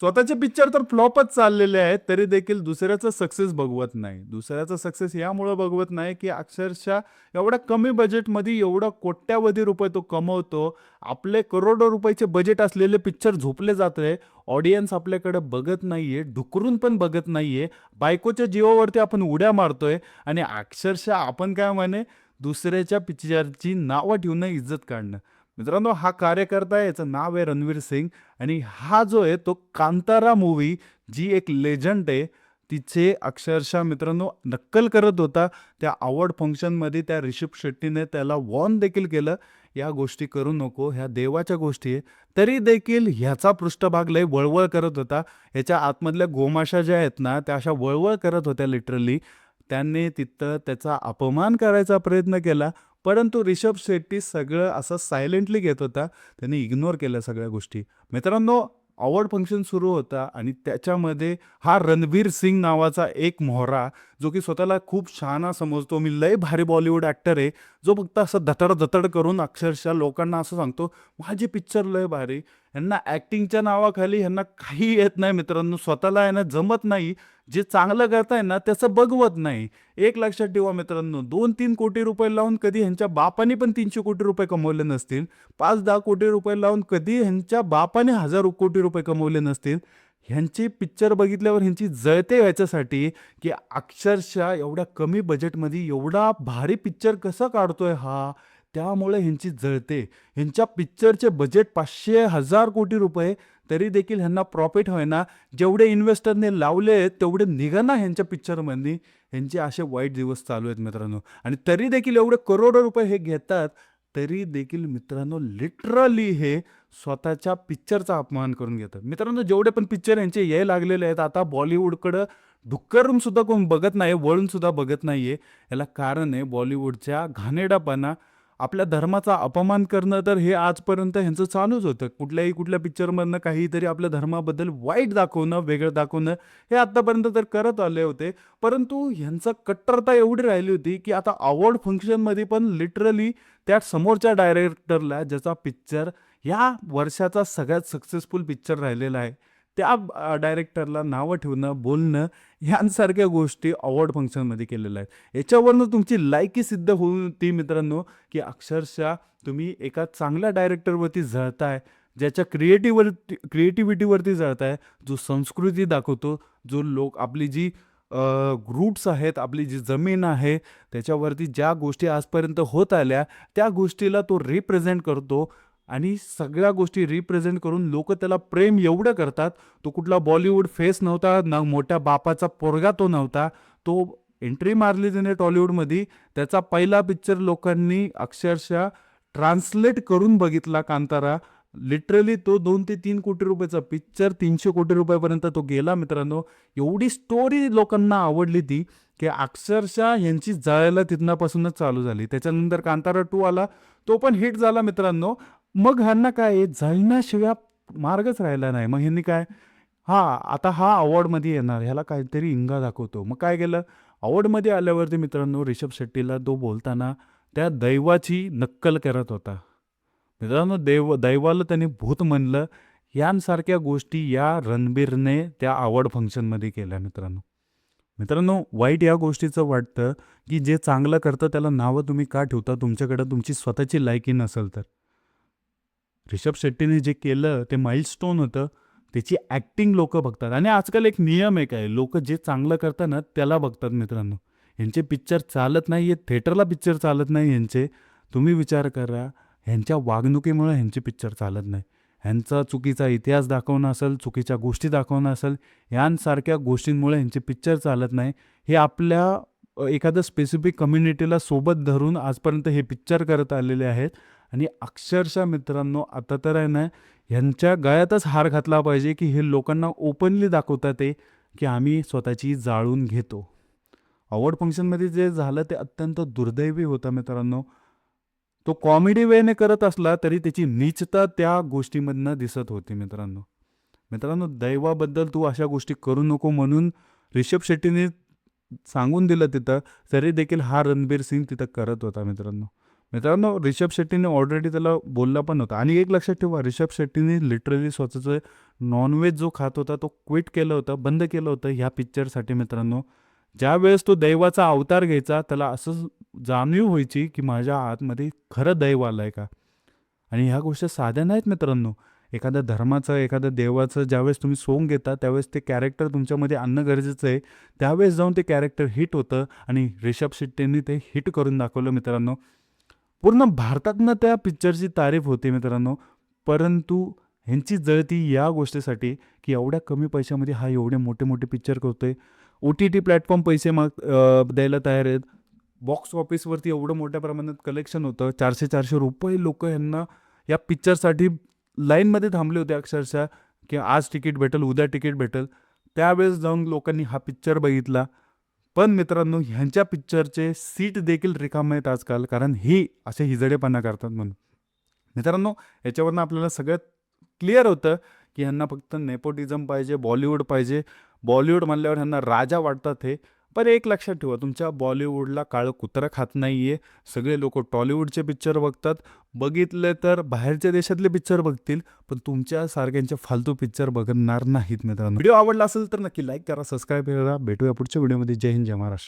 स्वतःचे पिक्चर तर फ्लॉपच चाललेले आहेत, तरी देखील दुसऱ्याचा सक्सेस बघवत नाही. दुसऱ्याचा सक्सेस यामुळं बघवत नाही, की अक्षरशः एवढ्या कमी बजेटमध्ये एवढा कोट्यावधी रुपये तो कमवतो. आपले करोडो रुपयाचे बजेट असलेले पिक्चर झोपले जातंय. ऑडियन्स आपल्याकडे बघत नाहीये, ढुकरून पण बघत नाहीये. बायकोच्या जीवावरती आपण उड्या मारतोय आणि अक्षरशः आपण काय म्हणे, दुसऱ्याच्या पिक्चरची नावं ठेवणं, इज्जत काढणं. मित्रांनो, हा कार्यकर्ता आहे, याचं नाव आहे रणवीर सिंग. आणि हा जो आहे तो कांतारा मूव्ही, जी एक लेजंड आहे, तिचे अक्षरशः मित्रांनो नक्कल करत होता. त्या अवॉर्ड फंक्शनमध्ये त्या ऋषभ शेट्टीने त्याला वॉर्न देखील केलं, या गोष्टी करू नको, ह्या देवाच्या गोष्टी आहे. तरी देखील ह्याचा पृष्ठभाग लय वळवळ करत होता. ह्याच्या आतमधल्या गोमाशा ज्या आहेत ना, त्या अशा वळवळ करत होत्या लिटरली. त्यांनी तिथं त्याचा अपमान करायचा प्रयत्न केला, परंतु ऋषभ शेट्टी सगळं असं सायलेंटली घेत होता. त्यांनी इग्नोर केल्या सगळ्या गोष्टी. मित्रांनो, अवॉर्ड फंक्शन सुरू होता आणि त्याच्यामध्ये हा रणवीर सिंग नावाचा एक मोहरा, जो की स्वतःला खूप शहाणा समजतो, मी लय भारी बॉलिवूड ॲक्टर आहे, जो फक्त असं धतड-धतड करून अक्षरशः लोकांना असं सांगतो, माझे पिक्चर लय भारी. ह्यांना ॲक्टिंगच्या नावाखाली ह्यांना काही येत नाही मित्रांनो. स्वतःला आहे ना जमत नाही. जे चांगलं करताय ना त्याचं बघवत नाही. एक लक्षात ठेवा मित्रांनो, 2-3 कोटी रुपये लावून कधी ह्यांच्या बापाने पण 300 कोटी रुपये कमवले नसतील. 5-10 कोटी रुपये लावून कधी ह्यांच्या बापाने 1000 कोटी रुपये कमवले नसतील. ह्यांचे पिक्चर बघितल्यावर ह्यांची जळते ह्याच्यासाठी, की अक्षरशः एवढ्या कमी बजेटमध्ये एवढा भारी पिक्चर कसा काढतोय हा? त्यामुळे ह्यांची जळते. ह्यांच्या पिक्चरचे बजेट 500-1000 कोटी रुपये, तरी देखील ह्यांना प्रॉफिट होईना. जेवढे इन्व्हेस्टरने लावले तेवढे निघेना ह्यांच्या पिक्चरमधनी. ह्यांचे असे वाईट दिवस चालू आहेत मित्रांनो. आणि तरी देखील एवढे करोडो रुपये हे घेतात, तरी देखील मित्रांनो लिटरली हे स्वतःच्या पिक्चरचा अपमान करून घेतात. मित्रांनो, जेवढे पण पिक्चर यांचे यायला लागलेले आहेत, आता बॉलिवूडकडं ढुक्करून सुद्धा कोण बघत नाही, वळून सुद्धा बघत नाहीये. याला कारण आहे बॉलिवूडच्या घाणेरडापणा. आपल्या धर्माचा अपमान करणं तर हे आजपर्यंत ह्यांचं चालूच होतं. कुठल्या पिक्चरमधनं काहीतरी आपल्या धर्माबद्दल वाईट दाखवणं, वेगळं दाखवणं, हे आत्तापर्यंत तर करत आले होते. परंतु ह्यांचं कट्टरता एवढी राहिली होती, की आता अवॉर्ड फंक्शनमध्ये पण लिटरली त्या समोरच्या डायरेक्टरला, ज्याचा पिक्चर या वर्षाचा सगळ्यात सक्सेसफुल पिक्चर राहिलेला आहे, त्या डायरेक्टरला नावं ठेवणं, बोलणं, ह्यांसारख्या गोष्टी अवॉर्ड फंक्शनमध्ये केलेल्या आहेत. याच्यावरनं तुमची लायकी सिद्ध होऊन होती मित्रांनो, की अक्षरशः तुम्ही एका चांगल्या डायरेक्टरवरती जळताय, ज्याच्या क्रिएटिव्हिटीवरती जळताय, जो संस्कृती दाखवतो, जो लोक आपली जी रूट्स आहेत, आपली जी जमीन आहे, त्याच्यावरती ज्या गोष्टी आजपर्यंत होत आल्या, त्या गोष्टीला तो रिप्रेझेंट करतो आणि सगळ्या गोष्टी रिप्रेझेंट करून लोकं त्याला प्रेम एवढं करतात. तो कुठला बॉलिवूड फेस नव्हता, ना मोठ्या बापाचा पोरगा तो नव्हता. तो एंट्री मारली त्याने टॉलिवूडमध्ये. त्याचा पहिला पिक्चर लोकांनी अक्षरशः ट्रान्सलेट करून बघितला, कांतारा. लिटरली तो 2 ते 3 कोटी रुपयाचा पिक्चर 300 कोटी रुपयापर्यंत तो गेला मित्रांनो. एवढी स्टोरी लोकांना आवडली ती, की अक्षरशः ह्यांची जळायला तिथपासूनच चालू झाली. त्याच्यानंतर कांतारा 2 आला, तो पण हिट झाला मित्रांनो. मग ह्यांना काय आहे, जळण्याशिवाय मार्गच राहिला नाही. मग ह्यांनी काय, आता हा अवॉर्डमध्ये येणार, ह्याला काहीतरी इंगा दाखवतो. मग काय केलं, अवॉर्डमध्ये आल्यावरती मित्रांनो ऋषभ शेट्टीला तो बोलताना त्या दैवाची नक्कल करत होता. मित्रांनो, दैवाला त्याने भूत म्हणलं. यांसारख्या गोष्टी या रणबीरने त्या अवॉर्ड फंक्शनमध्ये केल्या मित्रांनो. मित्रांनो, वाईट या गोष्टीचं वाटतं, की जे चांगलं करतं त्याला नावं तुम्ही का ठेवता, तुमच्याकडे तुमची स्वतःची लायकी नसेल तर. ऋषभ शेट्टीने जे केलं ते माइलस्टोन होतं. त्याची ॲक्टिंग लोकं बघतात आणि आजकाल एक नियम आहे, काय लोकं जे चांगलं करतात ना त्याला बघतात मित्रांनो. ह्यांचे पिक्चर चालत नाही आहेत, थिएटरला पिक्चर चालत नाही ह्यांचे. तुम्ही विचार करा, ह्यांच्या वागणुकीमुळे ह्यांचे पिक्चर चालत नाही. ह्यांचा चुकीचा इतिहास दाखवणं असेल, चुकीच्या गोष्टी दाखवणं असेल, यांसारख्या गोष्टींमुळे ह्यांचे पिक्चर चालत नाही. हे आपल्या एखाद्या स्पेसिफिक कम्युनिटीला सोबत धरून आजपर्यंत हे पिक्चर करत आलेले आहेत. आणि अक्षरशः मित्रांनो, आता तर आहे ना, ह्यांच्या गळ्यातच हार घातला पाहिजे, की हे लोकांना ओपनली दाखवतात ते, की आम्ही स्वतःची जाळून घेतो. अवॉर्ड फंक्शनमध्ये जे झालं ते अत्यंत दुर्दैवी होतं मित्रांनो. तो कॉमेडी वेने करत असला तरी त्याची नीचता त्या गोष्टीमधनं दिसत होती मित्रांनो. मित्रांनो, दैवाबद्दल तू अशा गोष्टी करू नको म्हणून ऋषभ शेट्टीने सांगून दिलं तिथं, तरी देखील हा रणबीर सिंग तिथं करत होता मित्रांनो. मित्रांनो, ऋषभ शेट्टीने ऑलरेडी त्याला बोलला पण होता आणि एक लक्षात ठेवा, ऋषभ शेट्टीने लिटरली स्वतःचं नॉनव्हेज जो खात होता तो क्विट केलं होतं, बंद केलं होतं ह्या पिक्चरसाठी मित्रांनो. ज्यावेळेस तो दैवाचा अवतार घ्यायचा, त्याला असं जाणीव व्हायची, की माझ्या आतमध्ये खरं दैव आलंय का? आणि ह्या गोष्टी साध्या नाहीत मित्रांनो. एखाद्या धर्माचं, एखाद्या देवाचं ज्यावेळेस तुम्ही सोंग घेता, त्यावेळेस ते कॅरेक्टर तुमच्यामध्ये आणणं गरजेचं आहे. त्यावेळेस जाऊन ते कॅरेक्टर हिट होतं आणि ऋषभ शेट्टींनी ते हिट करून दाखवलं मित्रांनो. पूर्ण भारतातनं त्या पिक्चरची तारीफ होते मित्रांनो. परंतु ह्यांची जळती या गोष्टीसाठी, की एवढ्या कमी पैशामध्ये हा एवढे मोठे-मोठे पिक्चर करतोय. ओ-टी-टी प्लॅटफॉर्म पैसे द्यायला तयार आहेत. बॉक्स ऑफिसवरती एवढं मोठ्या प्रमाणात कलेक्शन होतं. ₹400-400 लोकं ह्यांना या पिक्चरसाठी लाईनमध्ये थांबले होते अक्षरशः, की आज तिकीट भेटेल, उद्या तिकीट भेटेल. त्यावेळेस जाऊन लोकांनी हा पिक्चर बघितला. पण मित्रांनो, ह्यांच्या पिक्चरचे सीट देखील रिकामे आहेत आजकाल, कारण ही असे हिजडेपणा करतात म्हणून. मित्रांनो, याच्यावरनं आपल्याला सगळ्यात क्लिअर होतं, की ह्यांना फक्त नेपोटिझम पाहिजे, बॉलिवूड पाहिजे. बॉलिवूड म्हणल्यावर ह्यांना राजा वाटतात हे. पण एक लक्षात ठेवा, तुमच्या बॉलिवूडला काळं कुत्रं खात नाहीये. सगळे लोकं टॉलिवूडचे पिक्चर बघतात. बघितले तर बाहेरच्या देशातले पिक्चर बघतील, पण तुमच्या सारख्यांचे फालतू पिक्चर बघणार नाहीत मित्रांनो. व्हिडिओ आवडला असेल तर नक्की लाईक करा, सबस्क्राईब करा. भेटूया पुढच्या व्हिडिओमध्ये. जय हिंद, जय महाराष्ट्र.